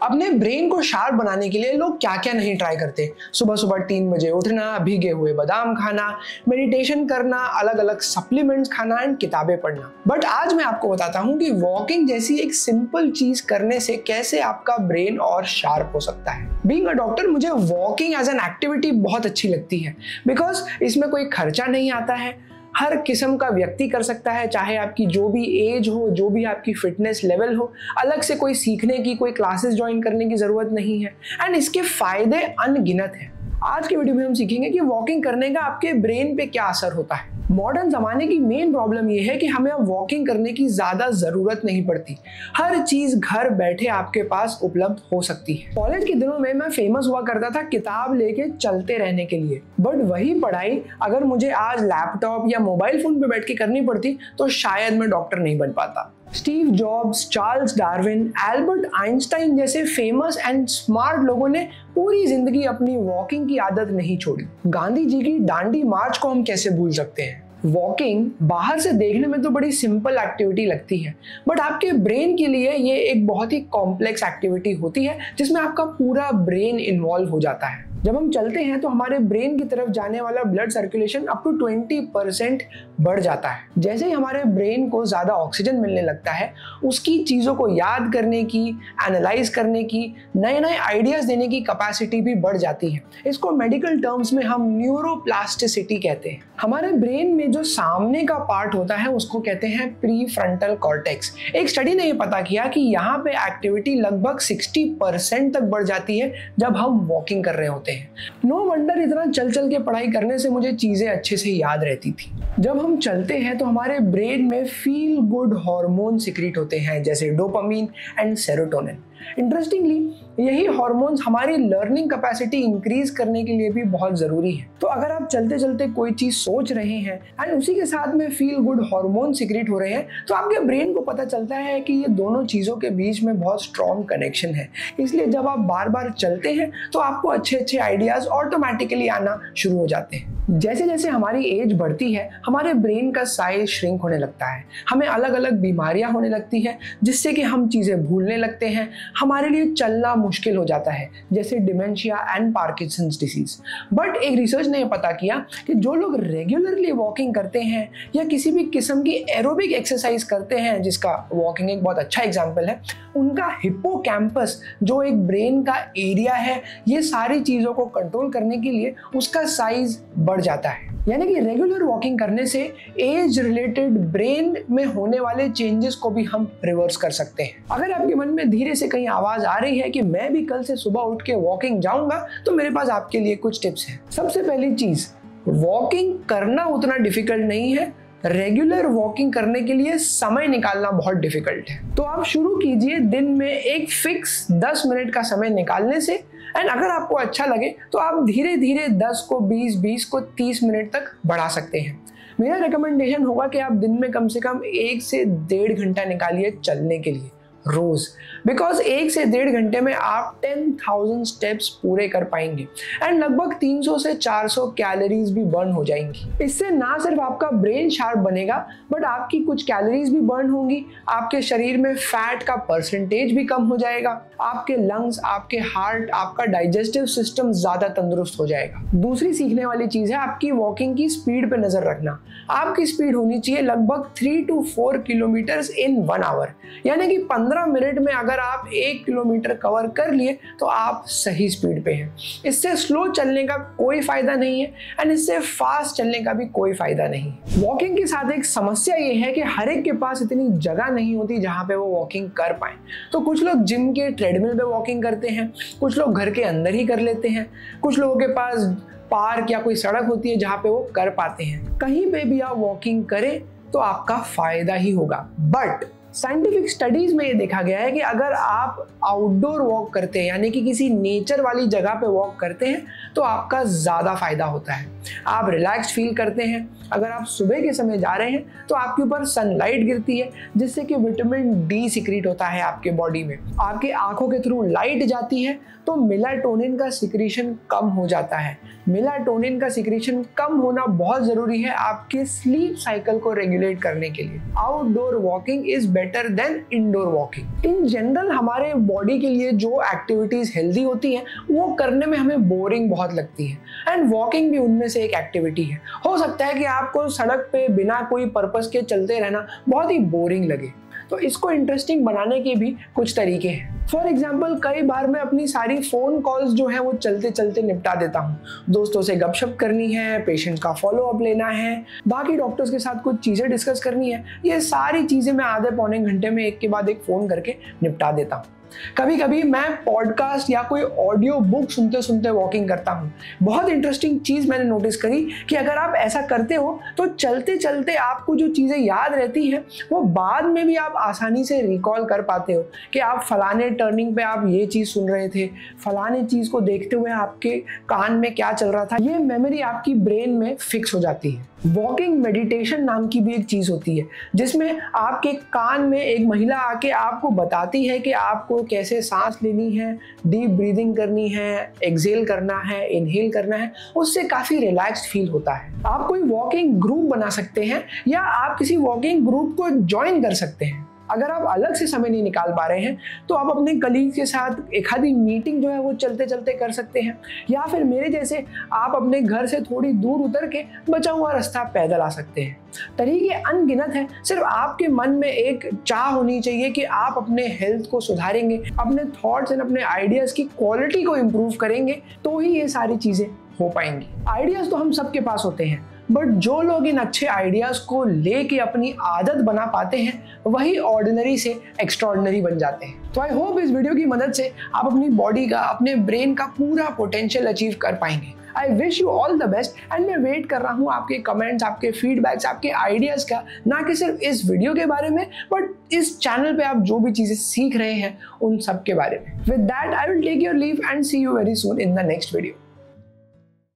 अपने ब्रेन को शार्प बनाने के लिए लोग क्या क्या नहीं ट्राई करते। सुबह सुबह 3 बजे उठना, भीगे हुए बादाम खाना, मेडिटेशन करना, अलग अलग सप्लीमेंट्स खाना एंड किताबें पढ़ना। बट आज मैं आपको बताता हूँ कि वॉकिंग जैसी एक सिंपल चीज करने से कैसे आपका ब्रेन और शार्प हो सकता है। बीइंग अ डॉक्टर मुझे वॉकिंग एज एन एक्टिविटी बहुत अच्छी लगती है बिकॉज इसमें कोई खर्चा नहीं आता है। हर किस्म का व्यक्ति कर सकता है, चाहे आपकी जो भी एज हो, जो भी आपकी फिटनेस लेवल हो। अलग से कोई सीखने की, कोई क्लासेस ज्वाइन करने की जरूरत नहीं है एंड इसके फायदे अनगिनत हैं। आज के वीडियो में हम सीखेंगे कि वॉकिंग करने का आपके ब्रेन पे क्या असर होता है। मॉडर्न जमाने की मेन प्रॉब्लम यह है कि हमें अब वॉकिंग करने की ज्यादा जरूरत नहीं पड़ती। हर चीज घर बैठे आपके पास उपलब्ध हो सकती है। कॉलेज के दिनों में मैं फेमस हुआ करता था किताब लेके चलते रहने के लिए, बट वही पढ़ाई अगर मुझे आज लैपटॉप या मोबाइल फोन पे बैठ के करनी पड़ती तो शायद मैं डॉक्टर नहीं बन पाता। Steve jobs, Charles Darwin, Albert Einstein जैसे फेमस एंड स्मार्ट लोगों ने पूरी जिंदगी अपनी वॉकिंग की आदत नहीं छोड़ी। गांधी जी की दांडी मार्च को हम कैसे भूल सकते हैं। वॉकिंग बाहर से देखने में तो बड़ी सिंपल एक्टिविटी लगती है, बट आपके ब्रेन के लिए ये एक बहुत ही कॉम्प्लेक्स एक्टिविटी होती है जिसमें आपका पूरा ब्रेन इन्वॉल्व हो जाता है। जब हम चलते हैं तो हमारे ब्रेन की तरफ जाने वाला ब्लड सर्कुलेशन अप टू 20% बढ़ जाता है। जैसे ही हमारे ब्रेन को ज्यादा ऑक्सीजन मिलने लगता है, उसकी चीजों को याद करने की, एनालाइज करने की, नए नए आइडियाज देने की कैपेसिटी भी बढ़ जाती है। इसको मेडिकल टर्म्स में हम न्यूरोप्लास्टिसिटी कहते हैं। हमारे ब्रेन में जो सामने का पार्ट होता है उसको कहते हैं प्री फ्रंटल कॉर्टेक्स। एक स्टडी ने यह पता किया कि यहाँ पे एक्टिविटी लगभग 60% तक बढ़ जाती है जब हम वॉकिंग कर रहे होते हैं। नो वंडर इतना चल चल के पढ़ाई करने से मुझे चीजें अच्छे से याद रहती थी। जब हम चलते हैं तो हमारे ब्रेन में फील गुड हार्मोन सिक्रीट होते हैं जैसे डोपामिन एंड सेरोटोनिन। इंटरेस्टिंगली यही हार्मोन्स हमारी लर्निंग कैपेसिटी इंक्रीज करने के लिए भी बहुत जरूरी है। तो अगर आप चलते चलते कोई चीज सोच रहे हैं एंड उसी के साथ में फील गुड हार्मोन सिक्रीट हो रहे हैं तो आपके ब्रेन को पता चलता है कि ये दोनों चीजों के बीच में बहुत स्ट्रॉन्ग कनेक्शन है। इसलिए जब आप बार बार चलते हैं तो आपको अच्छे अच्छे आइडियाज ऑटोमेटिकली आना शुरू हो जाते हैं। जैसे जैसे हमारी एज बढ़ती है हमारे ब्रेन का साइज श्रिंक होने लगता है, हमें अलग अलग बीमारियां होने लगती हैं जिससे कि हम चीजें भूलने लगते हैं, हमारे लिए चलना मुश्किल हो जाता है जैसे dementia and Parkinson's disease. But एक रिसर्च ने यह पता किया कि जो लोग रेगुलरली वॉकिंग करते हैं या किसी भी किस्म की एरोबिक एक्सरसाइज करते हैं, जिसका वॉकिंग एक बहुत अच्छा एग्जाम्पल है, उनका हिप्पोकैम्पस जो एक ब्रेन का एरिया है, ये सारी चीजों को कंट्रोल करने के लिए उसका साइज बढ़ जाता है। यानी कि रेगुलर वॉकिंग करने से एज रिलेटेड ब्रेन में होने वाले चेंजेस को भी हम रिवर्स कर सकते हैं। अगर आपके मन में धीरे से कहीं आवाज आ रही है कि मैं भी कल से सुबह उठ के वॉकिंग जाऊंगा, तो मेरे पास आपके लिए कुछ टिप्स हैं। सबसे पहली चीज, वॉकिंग करना उतना डिफिकल्ट नहीं है, रेगुलर वॉकिंग करने के लिए समय निकालना बहुत डिफिकल्ट है। तो आप शुरू कीजिए दिन में एक फिक्स 10 मिनट का समय निकालने से, एंड अगर आपको अच्छा लगे तो आप धीरे धीरे 10 को 20, 20 को 30 मिनट तक बढ़ा सकते हैं। मेरा रिकमेंडेशन होगा कि आप दिन में कम से कम 1 से 1.5 घंटा निकालिए चलने के लिए रोज, बिकॉज 1 से 1.5 घंटे में आप 10,000 स्टेप्स पूरे कर पाएंगे एंड लगभग 300 से 400 कैलोरीज भी बर्न हो जाएंगी। इससे ना सिर्फ आपका ब्रेन शार्प बनेगा बट आपकी कुछ कैलोरीज भी बर्न होंगी, आपके शरीर में फैट का परसेंटेज भी कम हो जाएगा, आपके लंग्स, आपके हार्ट, आपका डाइजेस्टिव सिस्टम ज्यादा तंदुरुस्त हो जाएगा। दूसरी सीखने वाली चीज है आपकी वॉकिंग की स्पीड पे नजर रखना। आपकी स्पीड होनी चाहिए लगभग 3 to 4 किलोमीटर इन 1 आवर, यानी कि 15 मिनट में अगर आप 1 किलोमीटर कवर कर लिए तो आप सही स्पीड पे हैं। इससे स्लो चलने का कोई फायदा नहीं है एंड इससे फास्ट चलने का भी कोई फायदा नहीं। वॉकिंग के साथ एक समस्या ये है कि हर एक के पास इतनी जगह नहीं होती जहां पे वो वॉकिंग कर पाए। तो कुछ लोग जिम के ट्रेडमिल पे वॉकिंग करते हैं, कुछ लोग घर के अंदर ही कर लेते हैं, कुछ लोगों के पास पार्क या कोई सड़क होती है जहां पे वो कर पाते हैं। कहीं पे भी आप वॉकिंग करें तो आपका फायदा ही होगा। बट साइंटिफिक स्टडीज में ये देखा गया है कि अगर आप आउटडोर वॉक करते हैं, यानी कि किसी नेचर वाली जगह पे वॉक करते हैं, तो आपका ज़्यादा फायदा होता है। आप रिलैक्स फील करते हैं। अगर आप सुबह के समय जा रहे हैं तो आपके ऊपर सनलाइट गिरती है जिससे कि विटामिन डी सिक्रीट होता है आपके बॉडी में। आपके आंखों के थ्रू लाइट जाती है तो मेलाटोनिन का सिक्रीशन कम हो जाता है। मेलाटोनिन का सिक्रीशन कम होना बहुत ज़रूरी है आपके स्लीप साइकिल को रेगुलेट करने के लिए। Outdoor walking is better than indoor walking. In general हमारे बॉडी के लिए जो एक्टिविटीज हेल्दी होती हैं वो करने में हमें बोरिंग बहुत लगती है, एंड वॉकिंग भी उनमें से एक एक्टिविटी है। हो सकता है कि आपको सड़क पे बिना कोई पर्पस के चलते रहना बहुत ही बोरिंग लगे, तो इसको इंटरेस्टिंग बनाने के भी कुछ तरीके हैं। फॉर एग्जाम्पल, कई बार मैं अपनी सारी फ़ोन कॉल्स जो है वो चलते चलते निपटा देता हूँ। दोस्तों से गपशप करनी है, पेशेंट का फॉलो अप लेना है, बाकी डॉक्टर्स के साथ कुछ चीज़ें डिस्कस करनी है, ये सारी चीज़ें मैं आधे पौने घंटे में एक के बाद एक फ़ोन करके निपटा देता हूँ। कभी कभी मैं पॉडकास्ट या कोई ऑडियो बुक सुनते सुनते वॉकिंग करता हूँ। बहुत इंटरेस्टिंग चीज़ मैंने नोटिस करी कि अगर आप ऐसा करते हो तो चलते चलते आपको जो चीज़ें याद रहती हैं वो बाद में भी आप आसानी से रिकॉल कर पाते हो कि आप फलाने टर्निंग पे आप ये चीज़ सुन रहे थे, फलाने चीज़ को देखते हुए आपके कान में क्या चल रहा था, ये मेमोरी आपकी ब्रेन में फिक्स हो जाती है। वॉकिंग मेडिटेशन नाम की भी एक चीज़ होती है जिसमें आपके कान में एक महिला आके आपको बताती है कि आपको कैसे सांस लेनी है, डीप ब्रीदिंग करनी है, एक्सेल करना है, इनहेल करना है। उससे काफ़ी रिलैक्स्ड फील होता है। आप कोई वॉकिंग ग्रुप बना सकते हैं या आप किसी वॉकिंग ग्रुप को ज्वाइन कर सकते हैं। अगर आप अलग से समय नहीं निकाल पा रहे हैं तो आप अपने कलीग के साथ एक आधी मीटिंग जो है वो चलते चलते कर सकते हैं, या फिर मेरे जैसे आप अपने घर से थोड़ी दूर उतर के बचा हुआ रास्ता पैदल आ सकते हैं। तरीके अनगिनत हैं, सिर्फ आपके मन में एक चाह होनी चाहिए कि आप अपने हेल्थ को सुधारेंगे, अपने थॉट्स एंड अपने आइडियाज़ की क्वालिटी को इम्प्रूव करेंगे, तो ही ये सारी चीज़ें हो पाएंगी। आइडियाज़ तो हम सबके पास होते हैं, बट जो लोग इन अच्छे आइडियाज़ को लेके अपनी आदत बना पाते हैं वही ऑर्डिनरी से एक्स्ट्राऑर्डिनरी बन जाते हैं। तो आई होप इस वीडियो की मदद से आप अपनी बॉडी का, अपने ब्रेन का पूरा पोटेंशियल अचीव कर पाएंगे। I wish you all the best, and मैं वेट कर रहा हूँ आपके कमेंट्स, आपके फीडबैक्स, आपके आइडियाज़ का, ना कि सिर्फ इस वीडियो के बारे में बट इस चैनल पे आप जो भी चीज़ें सीख रहे हैं उन सब के बारे में। With that I will take your leave and see you very soon in the next video.